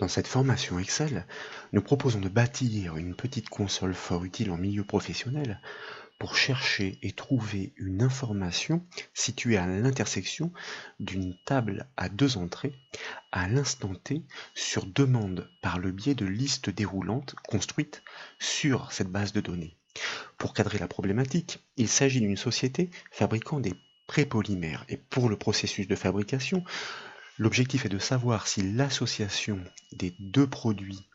Dans cette formation Excel, nous proposons de bâtir une petite console fort utile en milieu professionnel pour chercher et trouver une information située à l'intersection d'une table à deux entrées à l'instant T sur demande par le biais de listes déroulantes construites sur cette base de données. Pour cadrer la problématique, il s'agit d'une société fabriquant des prépolymères et pour le processus de fabrication, l'objectif est de savoir si l'association des deux produits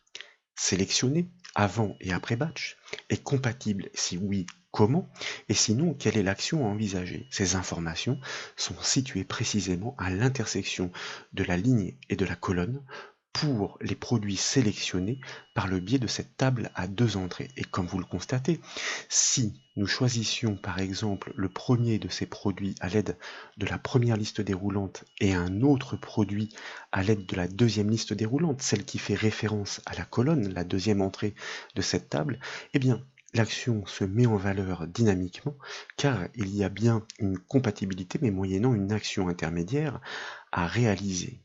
sélectionnés avant et après batch est compatible, si oui, comment, et sinon, quelle est l'action à envisager. Ces informations sont situées précisément à l'intersection de la ligne et de la colonne pour les produits sélectionnés par le biais de cette table à deux entrées. Et comme vous le constatez, si nous choisissions par exemple le premier de ces produits à l'aide de la première liste déroulante et un autre produit à l'aide de la deuxième liste déroulante, celle qui fait référence à la colonne, la deuxième entrée de cette table, eh bien, l'action se met en valeur dynamiquement car il y a bien une compatibilité mais moyennant une action intermédiaire à réaliser.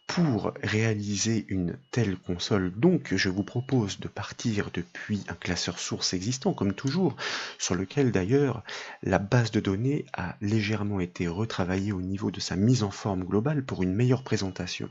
Pour réaliser une telle console, donc, je vous propose de partir depuis un classeur source existant, comme toujours, sur lequel d'ailleurs la base de données a légèrement été retravaillée au niveau de sa mise en forme globale pour une meilleure présentation.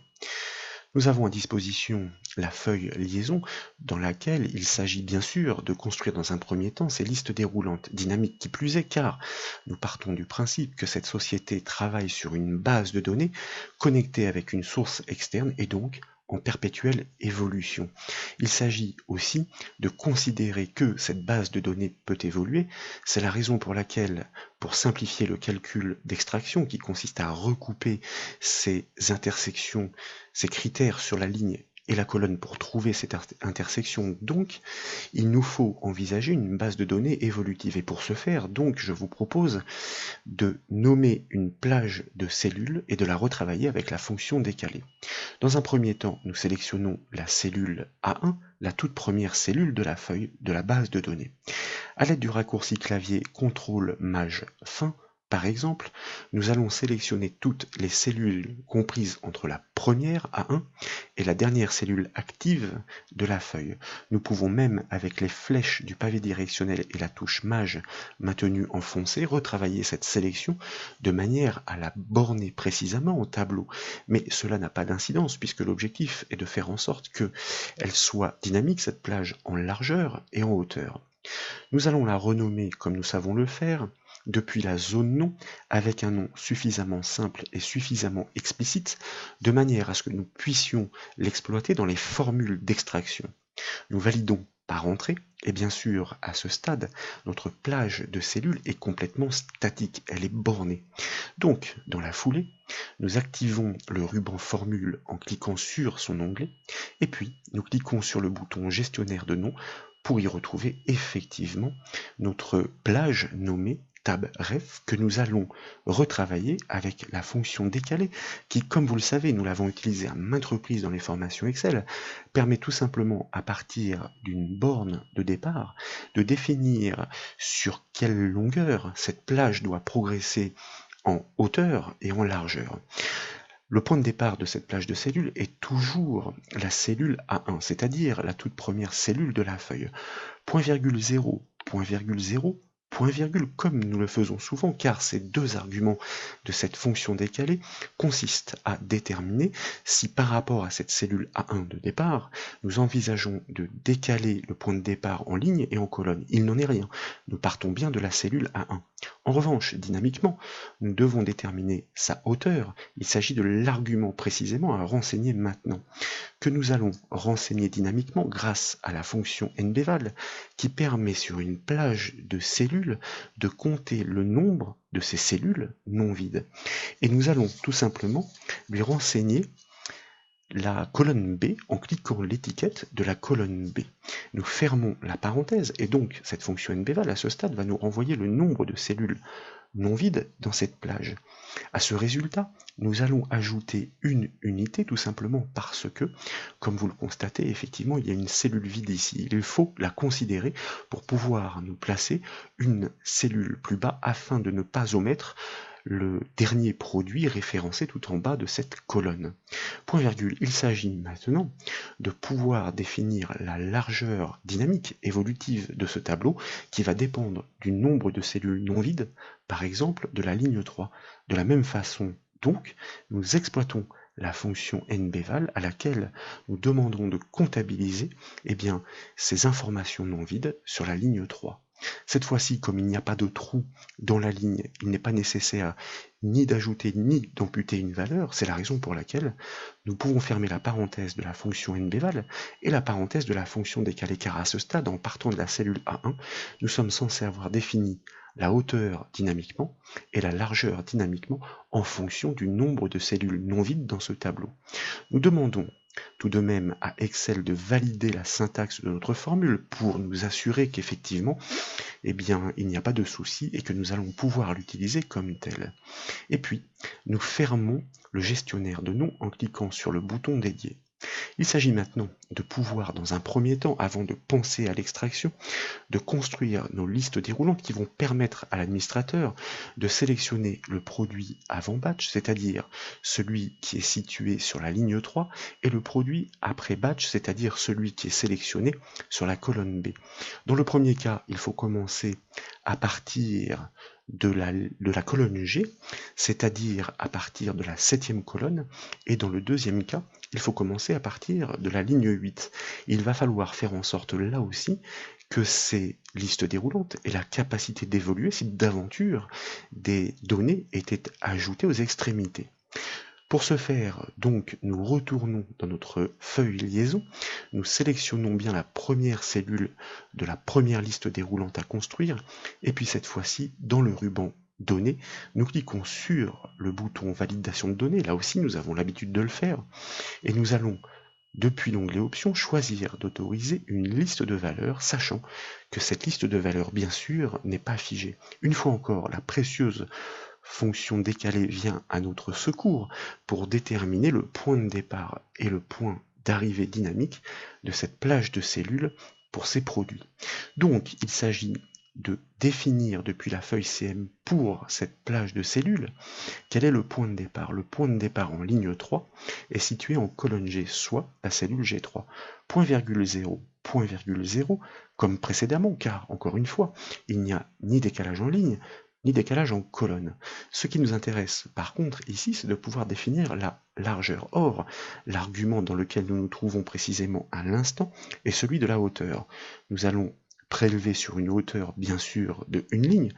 Nous avons à disposition la feuille liaison dans laquelle il s'agit bien sûr de construire dans un premier temps ces listes déroulantes, dynamiques qui plus est car nous partons du principe que cette société travaille sur une base de données connectée avec une source externe et donc en perpétuelle évolution. Il s'agit aussi de considérer que cette base de données peut évoluer, c'est la raison pour laquelle, pour simplifier le calcul d'extraction qui consiste à recouper ces intersections, ces critères sur la ligne et la colonne pour trouver cette intersection, donc il nous faut envisager une base de données évolutive. Et pour ce faire, donc, je vous propose de nommer une plage de cellules et de la retravailler avec la fonction décalée. Dans un premier temps, nous sélectionnons la cellule A1, la toute première cellule de la feuille de la base de données. À l'aide du raccourci clavier CTRL MAJ fin, par exemple, nous allons sélectionner toutes les cellules comprises entre la première A1 et la dernière cellule active de la feuille. Nous pouvons même, avec les flèches du pavé directionnel et la touche MAJ maintenue enfoncée, retravailler cette sélection de manière à la borner précisément au tableau. Mais cela n'a pas d'incidence puisque l'objectif est de faire en sorte qu'elle soit dynamique, cette plage, en largeur et en hauteur. Nous allons la renommer comme nous savons le faire, depuis la zone nom, avec un nom suffisamment simple et suffisamment explicite, de manière à ce que nous puissions l'exploiter dans les formules d'extraction. Nous validons par entrée, et bien sûr, à ce stade, notre plage de cellules est complètement statique, elle est bornée. Donc, dans la foulée, nous activons le ruban formule en cliquant sur son onglet, et puis nous cliquons sur le bouton gestionnaire de nom pour y retrouver effectivement notre plage nommée tab ref que nous allons retravailler avec la fonction décalée qui, comme vous le savez, nous l'avons utilisée à maintes reprises dans les formations Excel, permet tout simplement à partir d'une borne de départ de définir sur quelle longueur cette plage doit progresser en hauteur et en largeur. Le point de départ de cette plage de cellules est toujours la cellule A1, c'est-à-dire la toute première cellule de la feuille. Point virgule 0, point virgule 0, point virgule, comme nous le faisons souvent, car ces deux arguments de cette fonction décalée consistent à déterminer si par rapport à cette cellule A1 de départ, nous envisageons de décaler le point de départ en ligne et en colonne. Il n'en est rien, nous partons bien de la cellule A1. En revanche, dynamiquement, nous devons déterminer sa hauteur, il s'agit de l'argument précisément à renseigner maintenant, que nous allons renseigner dynamiquement grâce à la fonction nbval qui permet sur une plage de cellules de compter le nombre de ces cellules non vides. Et nous allons tout simplement lui renseigner la colonne B en cliquant l'étiquette de la colonne B. Nous fermons la parenthèse et donc cette fonction nbval à ce stade va nous renvoyer le nombre de cellules non vides dans cette plage. À ce résultat, nous allons ajouter une unité tout simplement parce que, comme vous le constatez, effectivement, il y a une cellule vide ici. Il faut la considérer pour pouvoir nous placer une cellule plus bas afin de ne pas omettre le dernier produit référencé tout en bas de cette colonne. Point virgule, il s'agit maintenant de pouvoir définir la largeur dynamique évolutive de ce tableau qui va dépendre du nombre de cellules non vides, par exemple de la ligne 3. De la même façon, donc, nous exploitons la fonction nbval à laquelle nous demanderons de comptabiliser ces informations non vides sur la ligne 3. Cette fois-ci, comme il n'y a pas de trou dans la ligne, il n'est pas nécessaire ni d'ajouter ni d'amputer une valeur. C'est la raison pour laquelle nous pouvons fermer la parenthèse de la fonction nbval et la parenthèse de la fonction décalée, car à ce stade, en partant de la cellule A1, nous sommes censés avoir défini la hauteur dynamiquement et la largeur dynamiquement en fonction du nombre de cellules non vides dans ce tableau. Nous demandons tout de même à Excel de valider la syntaxe de notre formule pour nous assurer qu'effectivement, il n'y a pas de souci et que nous allons pouvoir l'utiliser comme tel. Et puis, nous fermons le gestionnaire de noms en cliquant sur le bouton dédié. Il s'agit maintenant de pouvoir, dans un premier temps, avant de penser à l'extraction, de construire nos listes déroulantes qui vont permettre à l'administrateur de sélectionner le produit avant batch, c'est-à-dire celui qui est situé sur la ligne 3, et le produit après batch, c'est-à-dire celui qui est sélectionné sur la colonne B. Dans le premier cas, il faut commencer à partir de la colonne G, c'est-à-dire à partir de la 7e colonne, et dans le deuxième cas, il faut commencer à partir de la ligne 8. Il va falloir faire en sorte là aussi que ces listes déroulantes aient la capacité d'évoluer si d'aventure des données étaient ajoutées aux extrémités. Pour ce faire, donc, nous retournons dans notre feuille liaison, nous sélectionnons bien la première cellule de la première liste déroulante à construire, et puis cette fois-ci, dans le ruban Données, nous cliquons sur le bouton Validation de données, là aussi nous avons l'habitude de le faire, et nous allons, depuis l'onglet Options, choisir d'autoriser une liste de valeurs, sachant que cette liste de valeurs, bien sûr, n'est pas figée. Une fois encore, la précieuse fonction décalée vient à notre secours pour déterminer le point de départ et le point d'arrivée dynamique de cette plage de cellules pour ces produits. Donc, il s'agit de définir depuis la feuille CM pour cette plage de cellules quel est le point de départ. Le point de départ en ligne 3 est situé en colonne G, soit la cellule G3. Point virgule 0, point virgule 0, comme précédemment, car, encore une fois, il n'y a ni décalage en ligne, ni décalage en colonne. Ce qui nous intéresse par contre ici, c'est de pouvoir définir la largeur. Or, l'argument dans lequel nous nous trouvons précisément à l'instant est celui de la hauteur. Nous allons prélever sur une hauteur bien sûr de une ligne.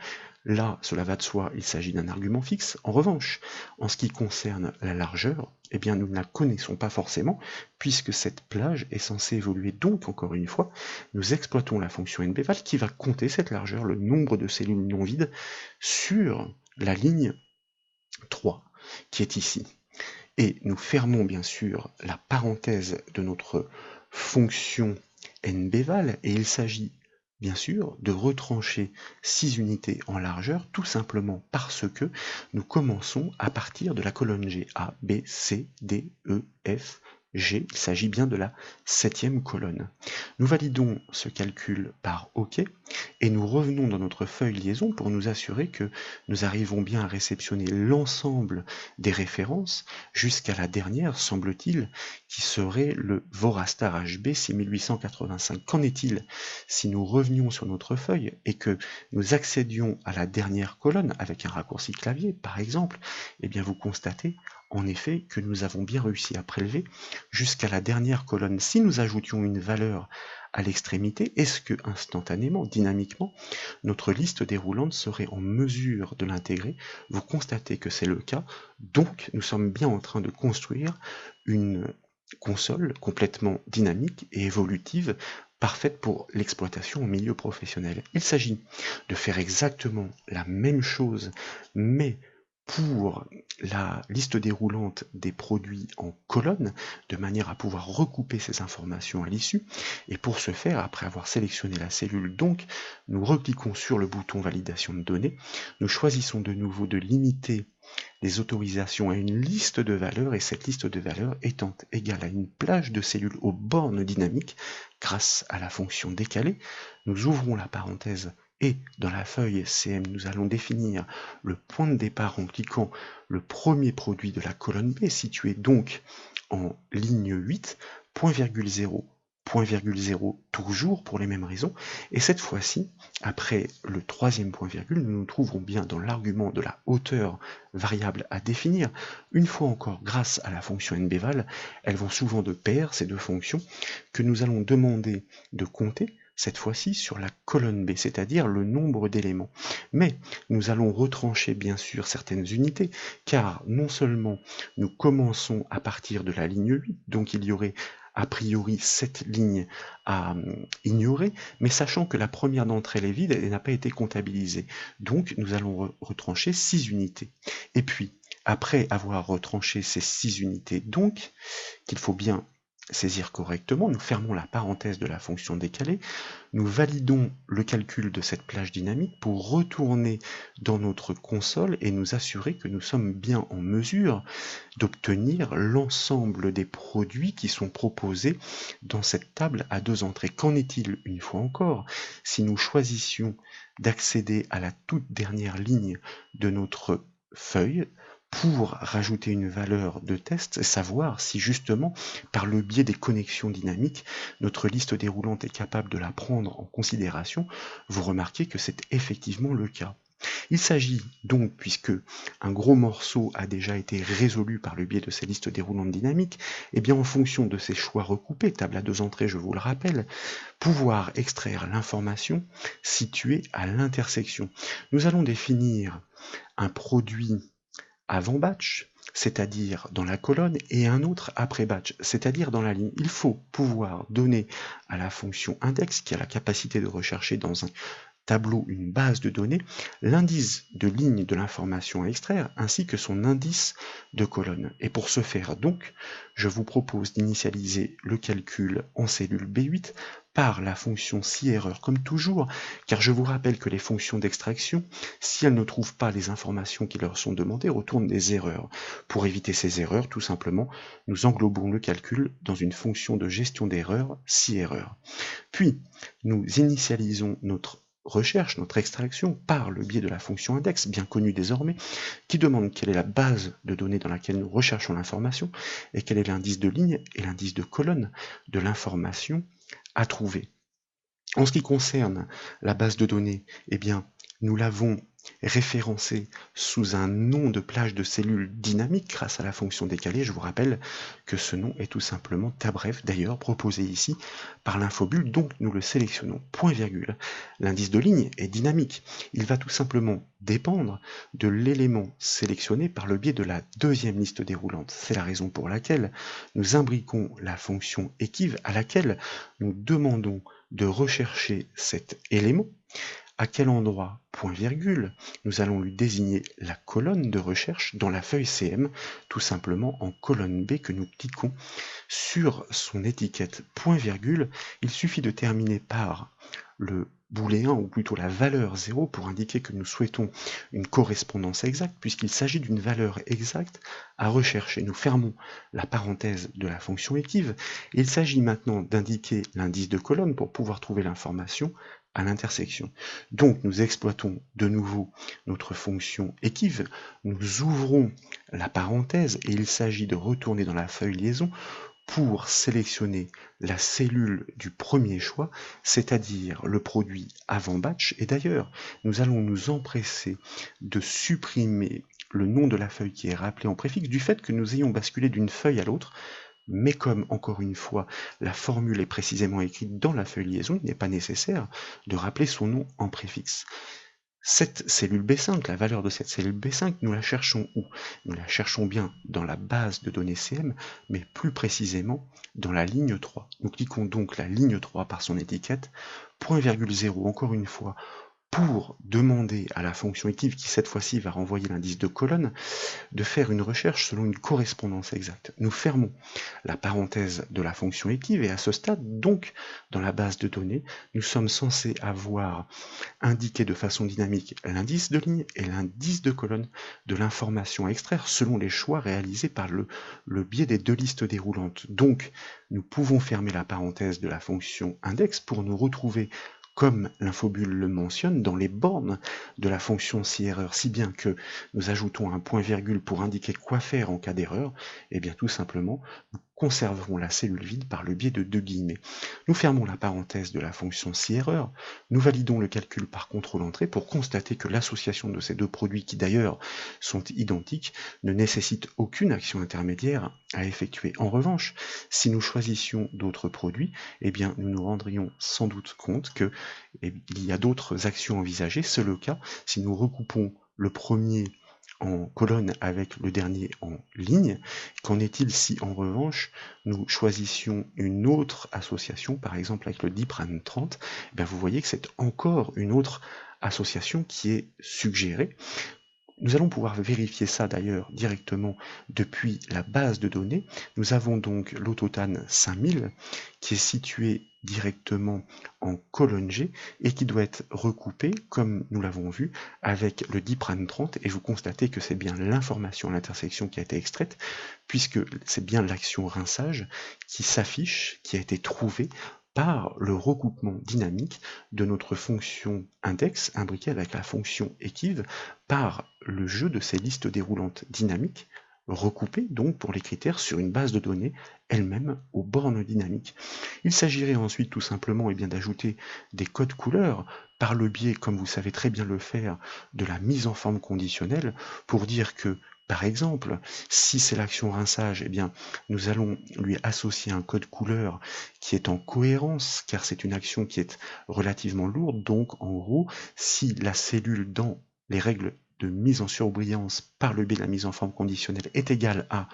Là, cela va de soi, il s'agit d'un argument fixe. En revanche, en ce qui concerne la largeur, nous ne la connaissons pas forcément, puisque cette plage est censée évoluer. Donc, encore une fois, nous exploitons la fonction nbval qui va compter cette largeur, le nombre de cellules non vides, sur la ligne 3, qui est ici. Et nous fermons bien sûr la parenthèse de notre fonction nbval, et il s'agit bien sûr de retrancher 6 unités en largeur, tout simplement parce que nous commençons à partir de la colonne G, A, B, C, D, E, F, G, il s'agit bien de la 7e colonne. Nous validons ce calcul par OK, et nous revenons dans notre feuille liaison pour nous assurer que nous arrivons bien à réceptionner l'ensemble des références jusqu'à la dernière, semble-t-il, qui serait le Vorastar HB 6885. Qu'en est-il si nous revenions sur notre feuille et que nous accédions à la dernière colonne avec un raccourci clavier, par exemple, vous constatez en effet que nous avons bien réussi à prélever jusqu'à la dernière colonne. Si nous ajoutions une valeur à l'extrémité, est-ce que instantanément, dynamiquement, notre liste déroulante serait en mesure de l'intégrer? Vous constatez que c'est le cas, donc nous sommes bien en train de construire une console complètement dynamique et évolutive, parfaite pour l'exploitation au milieu professionnel. Il s'agit de faire exactement la même chose, mais pour la liste déroulante des produits en colonne, de manière à pouvoir recouper ces informations à l'issue. Et pour ce faire, après avoir sélectionné la cellule, donc, nous recliquons sur le bouton validation de données, nous choisissons de nouveau de limiter les autorisations à une liste de valeurs, et cette liste de valeurs étant égale à une plage de cellules aux bornes dynamiques, grâce à la fonction décalée, nous ouvrons la parenthèse Et dans la feuille CM, nous allons définir le point de départ en cliquant le premier produit de la colonne B, situé donc en ligne 8, point virgule 0, point virgule 0, toujours pour les mêmes raisons. Et cette fois-ci, après le troisième point virgule, nous nous trouverons bien dans l'argument de la hauteur variable à définir. Une fois encore, grâce à la fonction nbval, elles vont souvent de pair, ces deux fonctions, que nous allons demander de compter, cette fois-ci sur la colonne B, c'est-à-dire le nombre d'éléments. Mais nous allons retrancher bien sûr certaines unités, car non seulement nous commençons à partir de la ligne 8, donc il y aurait a priori 7 lignes à ignorer, mais sachant que la première d'entre elles est vide, elle n'a pas été comptabilisée. Donc nous allons retrancher 6 unités. Et puis, après avoir retranché ces 6 unités, donc, qu'il faut bien saisir correctement, nous fermons la parenthèse de la fonction décalée, nous validons le calcul de cette plage dynamique pour retourner dans notre console et nous assurer que nous sommes bien en mesure d'obtenir l'ensemble des produits qui sont proposés dans cette table à deux entrées. Qu'en est-il une fois encore si nous choisissions d'accéder à la toute dernière ligne de notre feuille pour rajouter une valeur de test, savoir si justement, par le biais des connexions dynamiques, notre liste déroulante est capable de la prendre en considération? Vous remarquez que c'est effectivement le cas. Il s'agit donc, puisque un gros morceau a déjà été résolu par le biais de ces listes déroulantes dynamiques, et bien en fonction de ces choix recoupés, table à deux entrées je vous le rappelle, pouvoir extraire l'information située à l'intersection. Nous allons définir un produit avant batch, c'est-à-dire dans la colonne, et un autre après batch, c'est-à-dire dans la ligne. Il faut pouvoir donner à la fonction index, qui a la capacité de rechercher dans un tableau une base de données, l'indice de ligne de l'information à extraire, ainsi que son indice de colonne. Et pour ce faire donc, je vous propose d'initialiser le calcul en cellule B8 par la fonction si-erreur, comme toujours, car je vous rappelle que les fonctions d'extraction, si elles ne trouvent pas les informations qui leur sont demandées, retournent des erreurs. Pour éviter ces erreurs, tout simplement, nous englobons le calcul dans une fonction de gestion d'erreurs si-erreur. Puis, nous initialisons notre recherche, notre extraction, par le biais de la fonction index, bien connue désormais, qui demande quelle est la base de données dans laquelle nous recherchons l'information, et quel est l'indice de ligne et l'indice de colonne de l'information à trouver. En ce qui concerne la base de données, eh bien, nous l'avons référencée sous un nom de plage de cellules dynamique grâce à la fonction décalée. Je vous rappelle que ce nom est tout simplement tabref, d'ailleurs proposé ici par l'infobule, donc nous le sélectionnons, point virgule. L'indice de ligne est dynamique. Il va tout simplement dépendre de l'élément sélectionné par le biais de la deuxième liste déroulante. C'est la raison pour laquelle nous imbriquons la fonction equiv à laquelle nous demandons de rechercher cet élément. À quel endroit, point virgule, nous allons lui désigner la colonne de recherche dans la feuille CM, tout simplement en colonne B que nous cliquons sur son étiquette point virgule. Il suffit de terminer par le booléen, ou plutôt la valeur 0, pour indiquer que nous souhaitons une correspondance exacte, puisqu'il s'agit d'une valeur exacte à rechercher. Nous fermons la parenthèse de la fonction equiv. Il s'agit maintenant d'indiquer l'indice de colonne pour pouvoir trouver l'information à l'intersection. Donc nous exploitons de nouveau notre fonction equiv, nous ouvrons la parenthèse et il s'agit de retourner dans la feuille liaison pour sélectionner la cellule du premier choix, c'est-à-dire le produit avant batch. Et d'ailleurs, nous allons nous empresser de supprimer le nom de la feuille qui est rappelé en préfixe du fait que nous ayons basculé d'une feuille à l'autre. Mais comme, encore une fois, la formule est précisément écrite dans la feuille liaison, il n'est pas nécessaire de rappeler son nom en préfixe. Cette cellule B5, la valeur de cette cellule B5, nous la cherchons où? Nous la cherchons bien dans la base de données CM, mais plus précisément dans la ligne 3. Nous cliquons donc la ligne 3 par son étiquette, point virgule 0, encore une fois, pour demander à la fonction equiv, qui cette fois-ci va renvoyer l'indice de colonne, de faire une recherche selon une correspondance exacte. Nous fermons la parenthèse de la fonction equiv et à ce stade, donc, dans la base de données, nous sommes censés avoir indiqué de façon dynamique l'indice de ligne et l'indice de colonne de l'information à extraire selon les choix réalisés par le biais des deux listes déroulantes. Donc, nous pouvons fermer la parenthèse de la fonction index pour nous retrouver comme l'infobule le mentionne, dans les bornes de la fonction si-erreur, si bien que nous ajoutons un point-virgule pour indiquer quoi faire en cas d'erreur, et bien tout simplement, nous conserverons la cellule vide par le biais de deux guillemets. Nous fermons la parenthèse de la fonction si-erreur, nous validons le calcul par contrôle-entrée pour constater que l'association de ces deux produits, qui d'ailleurs sont identiques, ne nécessite aucune action intermédiaire à effectuer. En revanche, si nous choisissions d'autres produits, eh bien, nous nous rendrions sans doute compte que il y a d'autres actions envisagées. C'est le cas si nous recoupons le premier en colonne avec le dernier en ligne. Qu'en est-il si en revanche nous choisissions une autre association, par exemple avec le dipran 30, eh bien, vous voyez que c'est encore une autre association qui est suggérée. Nous allons pouvoir vérifier ça d'ailleurs directement depuis la base de données. Nous avons donc l'autotane 5000 qui est situé directement en colonne G et qui doit être recoupé, comme nous l'avons vu, avec le dipran 30, et vous constatez que c'est bien l'information à l'intersection qui a été extraite, puisque c'est bien l'action rinçage qui s'affiche, qui a été trouvée par le recoupement dynamique de notre fonction index imbriquée avec la fonction equiv par le jeu de ces listes déroulantes dynamiques recoupées donc pour les critères sur une base de données elle-même aux bornes dynamiques. Il s'agirait ensuite tout simplement d'ajouter des codes couleurs par le biais, comme vous savez très bien le faire, de la mise en forme conditionnelle pour dire que par exemple, si c'est l'action rinçage, eh bien, nous allons lui associer un code couleur qui est en cohérence, car c'est une action qui est relativement lourde. Donc, en gros, si la cellule dans les règles de mise en surbrillance par le biais de la mise en forme conditionnelle est égale à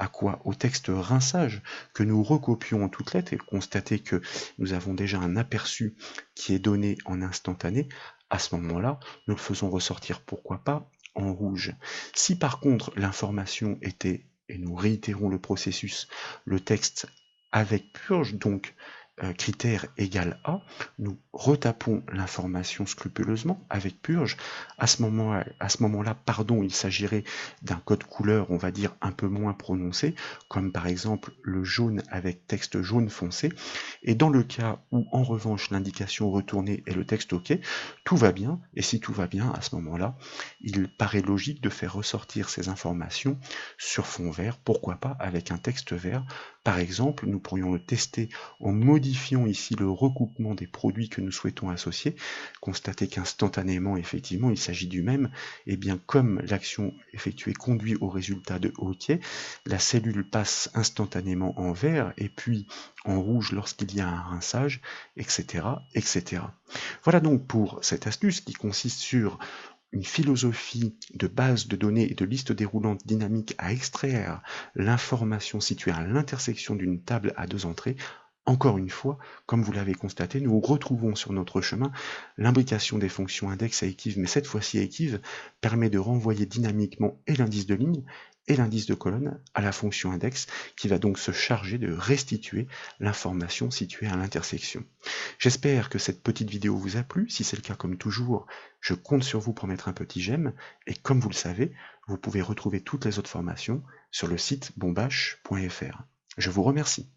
quoi? Au texte rinçage que nous recopions en toutes lettres et constatez que nous avons déjà un aperçu qui est donné en instantané. À ce moment-là, nous le faisons ressortir, pourquoi pas, en rouge. Si par contre l'information était, et nous réitérons le processus, le texte avec purge, donc critère égal A, nous retapons l'information scrupuleusement avec purge. À ce moment-là, il s'agirait d'un code couleur, on va dire, un peu moins prononcé, comme par exemple le jaune avec texte jaune foncé. Et dans le cas où, en revanche, l'indication retournée est le texte OK, tout va bien. Et si tout va bien, à ce moment-là, il paraît logique de faire ressortir ces informations sur fond vert, pourquoi pas avec un texte vert. Par exemple, nous pourrions le tester en modifiant ici le recoupement des produits que nous souhaitons associer, constater qu'instantanément, effectivement, il s'agit du même, et bien comme l'action effectuée conduit au résultat de OK, la cellule passe instantanément en vert, et puis en rouge lorsqu'il y a un rinçage, etc., etc. Voilà donc pour cette astuce qui consiste sur une philosophie de base de données et de liste déroulante dynamique à extraire l'information située à l'intersection d'une table à deux entrées. Encore une fois, comme vous l'avez constaté, nous retrouvons sur notre chemin l'imbrication des fonctions index à equiv, mais cette fois-ci equiv permet de renvoyer dynamiquement et l'indice de ligne et l'indice de colonne à la fonction index qui va donc se charger de restituer l'information située à l'intersection. J'espère que cette petite vidéo vous a plu. Si c'est le cas, comme toujours, je compte sur vous pour mettre un petit j'aime. Et comme vous le savez, vous pouvez retrouver toutes les autres formations sur le site bombache.fr. Je vous remercie.